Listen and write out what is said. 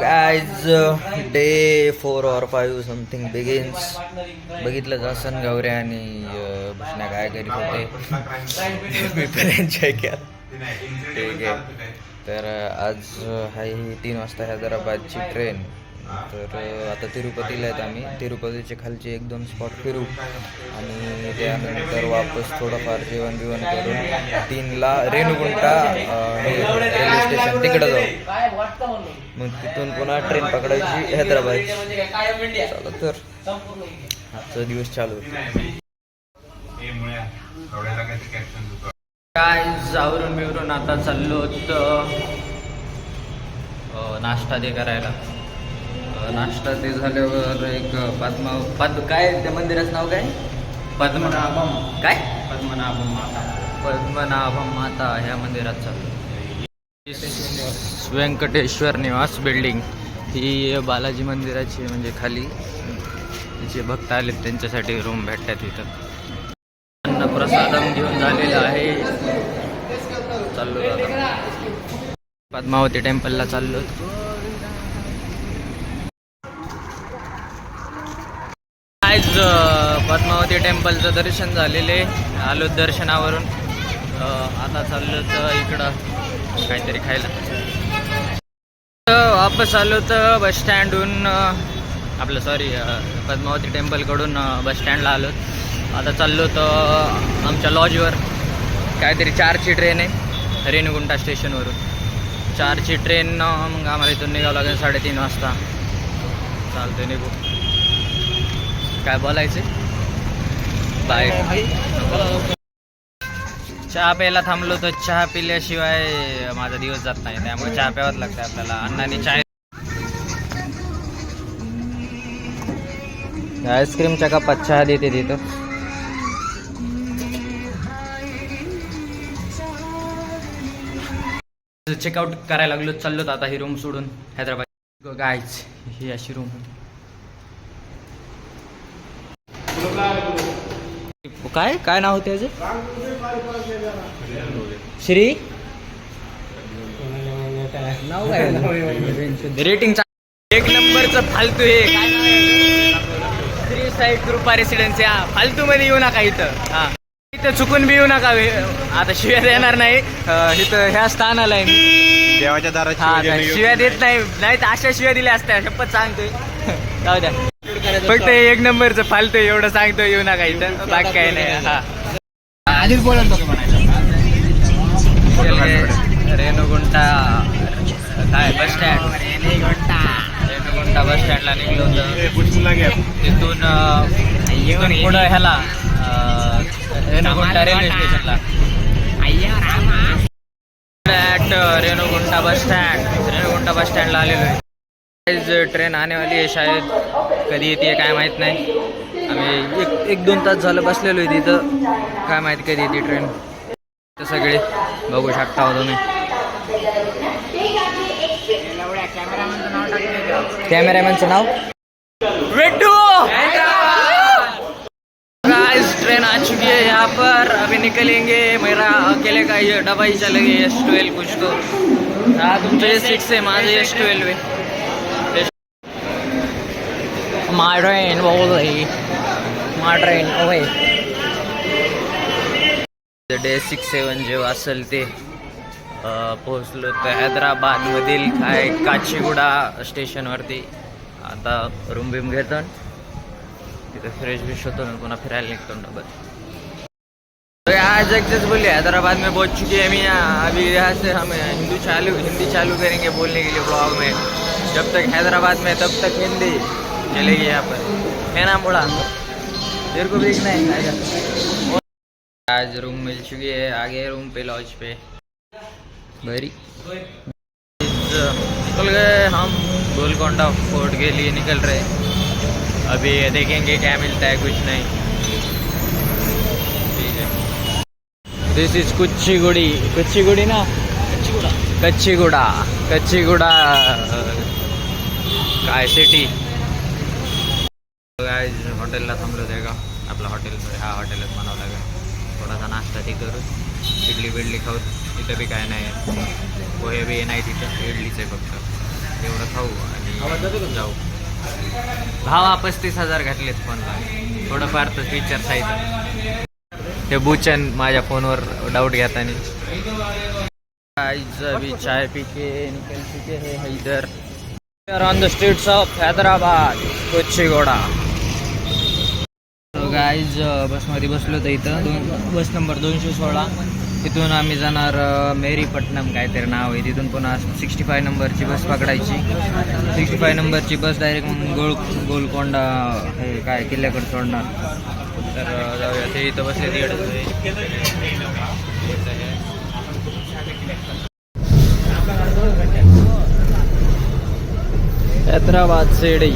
As day 4 or 5 something begins. बघितलं असं गौऱ्या आणि भूषणा काय करीत होते मी पण एन्जॉय केला. ठीक आहे. तर आज आहे 3 वाजता हैदराबादची ट्रेन. तर आता तिरुपतीला आहेत आम्ही. तिरुपतीचे खालचे 1-2 स्पॉट फिरू आणि त्यानंतर वापस थोडंफार जेवण बिवण करून 3ला रेणुगुंटा रेल्वे स्टेशन तिकडं जाऊ. मग तिथून पुन्हा ट्रेन पकडायची हैदराबाद. चला तर आजचा दिवस चालू होतो. काय आवरून बिवरून आता चाललो नाश्ता ते करायला. नाश्ता ते झाल्यावर एक काय त्या मंदिराचं नाव काय? पद्मनाभम. काय? पद्मनाभम माता ह्या मंदिरात चाललो. व्यंकटेश्वर निवास बिल्डिंग ही बालाजी मंदिराची म्हणजे खाली जे भक्त आले त्यांच्यासाठी रूम भेटतात इथं. अन्नप्रसादम घेऊन झालेलं आहे. चाललो आता पद्मावती टेम्पलला चाललो. आज पद्मावती टेम्पलचं दर्शन झालेले. आलो दर्शनावरून. आता चाललो तर इकडं काहीतरी खायला. वापस आलो तर बस स्टँडहून आपलं पद्मावती टेम्पलकडून बस स्टँडला आलो. आता चाललो तर आमच्या लॉजवर. काहीतरी 4ची ट्रेन आहे रेणुगुंटा स्टेशनवरून. 4ची ट्रेन. मग आम्हाला इथून निघावं लागेल 3:30 वाजता. चालतं निघू. काय बोलायचं? बाय. चहा प्यायला थांबलो तर चहा पिल्याशिवाय माझा दिवस जात नाही. त्यामुळे चहा प्यावाच लागतं आपल्याला. अण्णांनी चाय आईस्क्रीमच्या कपात चहा देते तिथं. चेकआउट करायला लागलो. चाललो आता ही रूम सोडून हैदराबाद. गायच ही अशी रूम. काय नाव होते श्री नाव काय? रेटिंग 1 नंबरचं फालतू हे काय नाव आहे? श्री साई कृपा रेसिडेन्सी. फालतू मध्ये येऊ नका इथं. इथं चुकून बी येऊ नका. आता शिव्या देणार नाही इथं. ह्या स्थानाला आहे मी देवाच्या दारात. शिव्या देत नाही तर अशा शिव्या दिल्या असत्या. शपथ सांगतोय. जाऊ द्या. फक्त 1 नंबरचं फालतू एवढं सांगतो. येऊ नका इथं. बाकी काही नाही. आधीच बोलत रेणुगुंटा काय बस स्टँड. रेणुगुंटा बस स्टँडला निघलो होतं. तिथून पुढं ह्याला रेणुगुंटा रेल्वे स्टेशनला. रेणुगुंटा बस स्टँडला आलेलो आहे. ट्रेन आने वाली आहे. शायद कधी येते काय माहीत नाही. आम्ही 1-2 तास झालं बसलेलो आहे तिथं. काय माहीत कधी येते ट्रेन. तर सगळे बघू शकता हो तुम्ही. कॅमेरामॅनचं नाव वेटू. गाइस ट्रेन आ चुकी है यहाँ पर. अभी निकलेंगे. मेरा अकेले का ये डबा ही चलेगी S12 कुछ तो. तुमचं S6 आहे, माझं S12 आहे. My train away. डे 6-7 जेव्हा असेल ते पोहोचलो तर हैदराबादमधील काय काचीगुडा स्टेशनवरती. आता रूम बिम घेतो तिथं फ्रेश बिश होतो. पुन्हा फिरायला निघतो डबल. आज एक बोलिए हैदराबाद में पहुंच चुके हैं मैं. अभी यहाँ से हम हिंदी चालू करेंगे बोलने के लिए ब्लॉग में. जब तक हैदराबाद में तब तक हिंदी चलेगी यहाँ पर. है ना मुड़ा तेरे को भी नहीं आएगा. आज रूम मिल चुकी है. आगे रूम पे लॉज पे बरी निकल गए हम. गोलकोंडा फोर्ट के लिए निकल रहे. अभी देखेंगे क्या मिलता है. कुछ नहीं. ठीक है. दिस इज कुच्चीगुड़ी ना. कच्चीगुड़ा काय सिटी. हॉटेलला थांबलो ते का आपला हॉटेलमध्ये. हा हॉटेलच म्हणावं लागेल. थोडासा नाश्ता ते करून इडली बिडली खाऊन. इथं बी काय नाही. पोहे बी नाही तिथं. इडलीच आहे फक्त. एवढं खाऊ आणि जाऊ. भावा 35,000 घातलेत फोनला, थोडंफार तर फीचर्स आहेत. हे बुचन माझ्या फोनवर डाऊट घेताना. भी चाय पी के निकल चुके हैं हैदर. On the streets of Hyderabad Kacheguda. Guys बसमध्ये बसलो होतो इथं, बस नंबर 216. तिथून आम्ही जाणार मेरीपट्टणम काहीतरी नाव आहे. तिथून पुन्हा 65 नंबरची बस पकडायची. 65 नंबरची बस डायरेक्ट मग गोलकोंडा हे काय किल्ल्याकडे सोडणार. तर जाऊया. ते इथं बसले हैदराबाद सेडई.